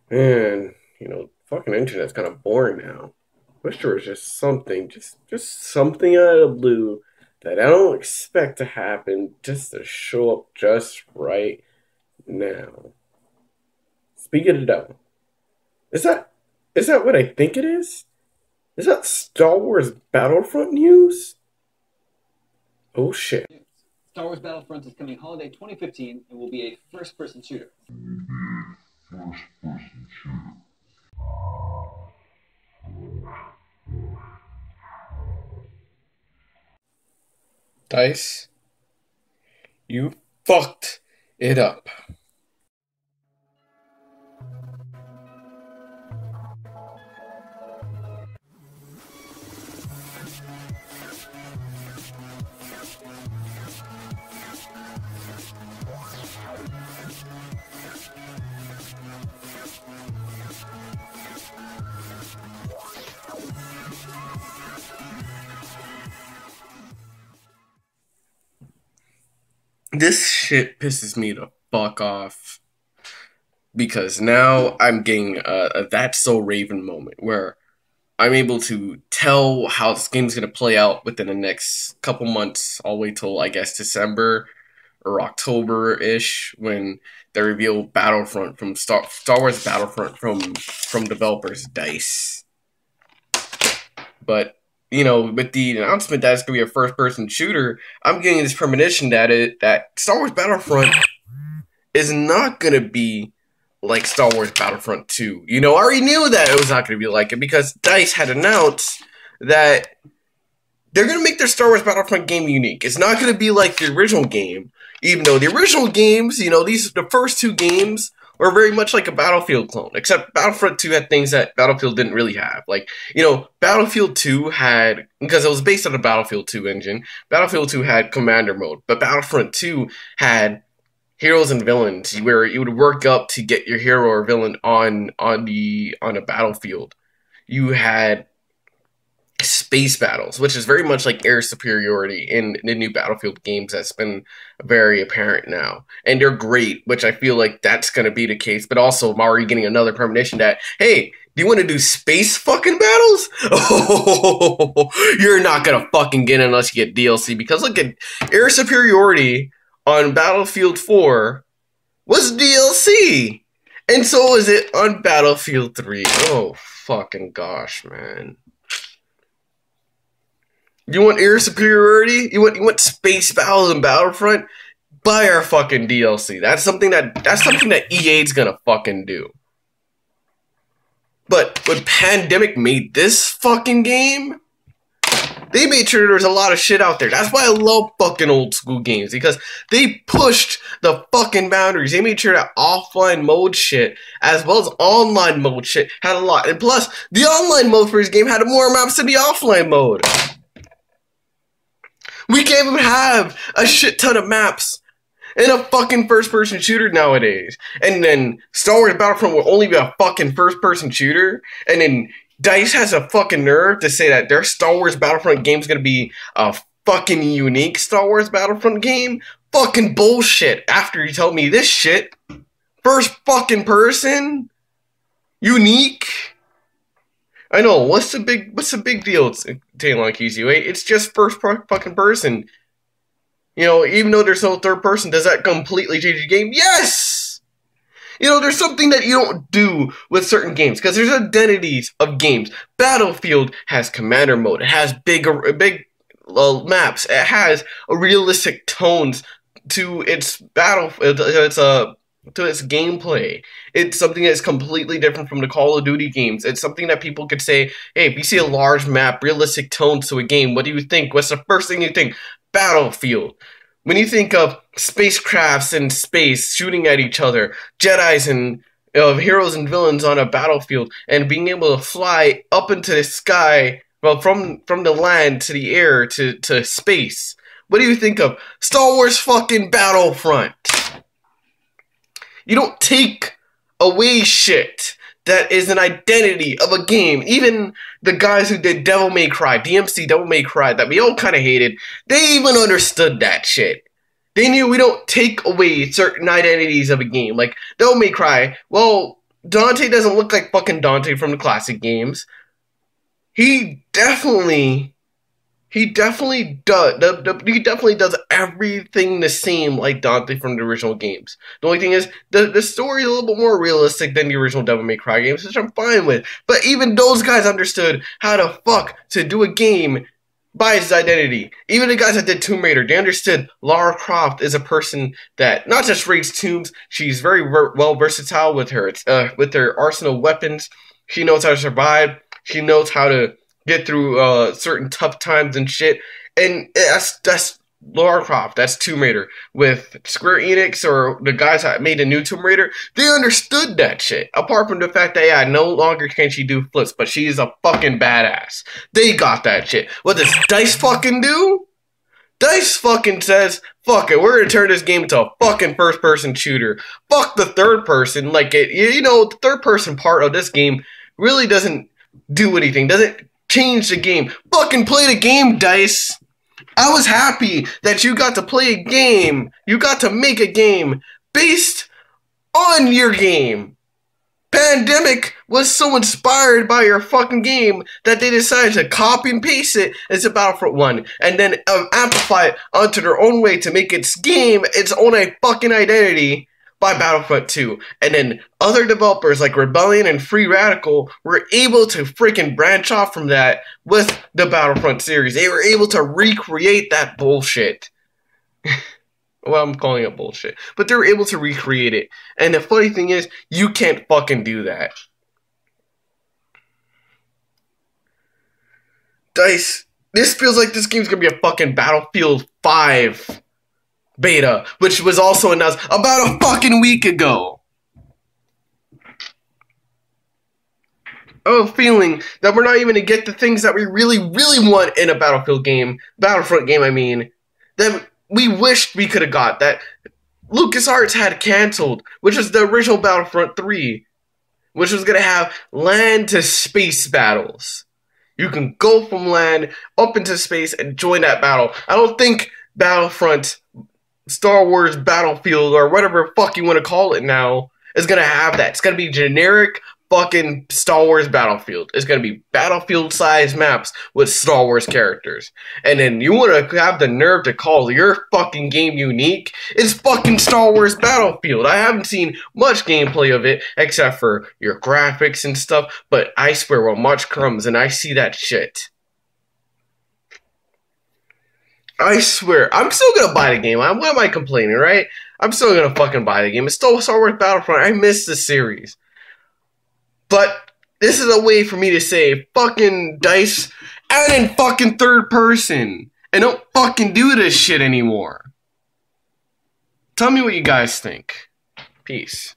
Man, fucking internet's kind of boring now. Wish there was just something out of the blue that I don't expect to happen just to show up just right now. Speak of the devil. Is that is that what I think it is? Is that Star Wars Battlefront news? Oh shit. Star Wars Battlefront is coming holiday 2015 and will be a first-person shooter. Dice, you fucked it up. This shit pisses me the fuck off because now I'm getting a That's So Raven moment where I'm able to tell how this game's gonna play out within the next couple months. I'll wait till I guess December or October ish when they reveal Battlefront from Star Wars Battlefront from developers Dice. But with the announcement that it's gonna be a first person shooter, I'm getting this premonition that Star Wars Battlefront is not gonna be like Star Wars Battlefront 2. I already knew that it was not gonna be like it because DICE had announced that they're gonna make their Star Wars Battlefront game unique. It's not gonna be like the original game, even though the original games, the first two games were very much like a Battlefield clone, except Battlefront 2 had things that Battlefield didn't really have. Like, Battlefield 2 had, because it was based on the Battlefield 2 engine, Battlefield 2 had commander mode, but Battlefront 2 had heroes and villains where you would work up to get your hero or villain on a battlefield. You had space battles, which is very much like air superiority in the new Battlefield games. That's been very apparent now, and they're great, which I feel like that's going to be the case. But also, I'm already getting another premonition that, hey, do you want to do space fucking battles? Oh, you're not going to fucking get it unless you get DLC, because look at air superiority on Battlefield 4 was DLC, and so was it on Battlefield 3. Oh, fucking gosh, man. You want air superiority? You want space battles in Battlefront? Buy our fucking DLC. That's something that EA's gonna fucking do. But when Pandemic made this fucking game, they made sure there's a lot of shit out there. That's why I love fucking old school games, because they pushed the fucking boundaries. They made sure that offline mode shit, as well as online mode shit, had a lot. And plus, the online mode for this game had more maps than the offline mode. We can't even have a shit ton of maps in a fucking first-person shooter nowadays. And then Star Wars Battlefront will only be a fucking first-person shooter. And then DICE has a fucking nerve to say that their Star Wars Battlefront game is going to be a fucking unique Star Wars Battlefront game. Fucking bullshit. After you tell me this shit. First fucking person? Unique? I know, what's the big deal, Taylor Keys? It's just first fucking person. Even though there's no third person, does that completely change the game? Yes! There's something that you don't do with certain games, because there's identities of games. Battlefield has commander mode. It has big maps. It has a realistic tones to its to its gameplay. It's something that's completely different from the Call of Duty games. It's something that people could say, hey, if you see a large map, realistic tones to a game, what do you think? What's the first thing you think? Battlefield. When you think of spacecrafts in space shooting at each other, Jedis and heroes and villains on a battlefield, and being able to fly up into the sky, well, from the land to the air to space, what do you think of? Star Wars fucking Battlefront. You don't take away shit that is an identity of a game. Even the guys who did Devil May Cry, DMC Devil May Cry, that we all kind of hated, they even understood that shit. They knew we don't take away certain identities of a game. Like, Devil May Cry, well, Dante doesn't look like fucking Dante from the classic games. He definitely does. He definitely does everything the same like Dante from the original games. The only thing is, the story is a little bit more realistic than the original Devil May Cry games, which I'm fine with. But even those guys understood how to fuck to do a game by its identity. Even the guys that did Tomb Raider, they understood Lara Croft is a person that not just raids tombs. She's very well versatile with her arsenal of weapons. She knows how to survive. She knows how to get through certain tough times and shit. And that's Lara Croft. That's Tomb Raider. With Square Enix or the guys that made a new Tomb Raider, they understood that shit. Apart from the fact that, yeah, no longer can she do flips, but she is a fucking badass. They got that shit. What does DICE fucking do? DICE fucking says, fuck it, we're gonna turn this game into a fucking first-person shooter. Fuck the third person. Like, the third-person part of this game really doesn't do anything. Doesn't change the game. Fucking play the game, DICE. I was happy that you got to play a game. You got to make a game based on your game. Pandemic was so inspired by your fucking game that they decided to copy and paste it into Battlefront 1 and then amplify it onto their own way to make its game its own fucking identity by Battlefront 2. And then other developers like Rebellion and Free Radical were able to freaking branch off from that with the Battlefront series. They were able to recreate that bullshit. Well, I'm calling it bullshit. But they were able to recreate it. And the funny thing is, you can't fucking do that. DICE, this feels like this game's gonna be a fucking Battlefield 5 beta, which was also announced about a fucking week ago. I have a feeling that we're not even gonna get the things that we really, really want in a Battlefront game, I mean, that we wished we could have got, that LucasArts had canceled, which was the original Battlefront 3, which was gonna have land to space battles. You can go from land up into space and join that battle. I don't think Battlefront, Star Wars Battlefield, or whatever fuck you want to call it now, is gonna have that. It's gonna be generic fucking Star Wars Battlefield. It's gonna be Battlefield-sized maps with Star Wars characters. And then you want to have the nerve to call your fucking game unique? It's fucking Star Wars Battlefield. I haven't seen much gameplay of it, except for your graphics and stuff, but I swear when March comes and I see that shit, I swear, I'm still gonna buy the game. Why am I complaining, right? I'm still gonna fucking buy the game. It's still Star Wars Battlefront. I miss the series. But this is a way for me to say, fucking DICE, add in fucking third person. And don't fucking do this shit anymore. Tell me what you guys think. Peace.